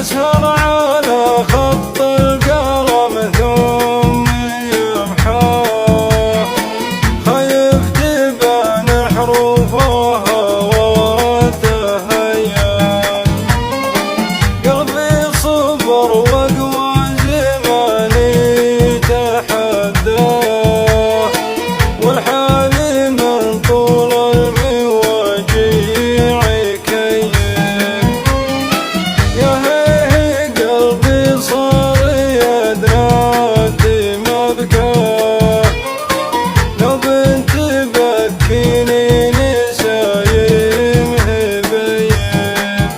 أسهر على خط القلم ثم يمحاه، خايف تبان حروفها وتهيأ، قلبي صبر وأقوى زماني تحداه، والحال من طول المواجيع كيف. يا هي قلبي صار يدرى مبكاه، لو بنت بكيني نسايم هبين،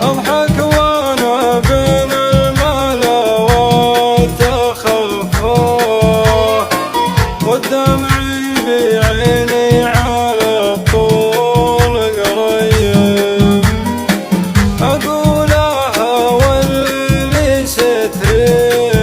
أضحك وأنا بين الملا وتخفاه، والدمع بعيني على طول قريب، أقولها واللي ستري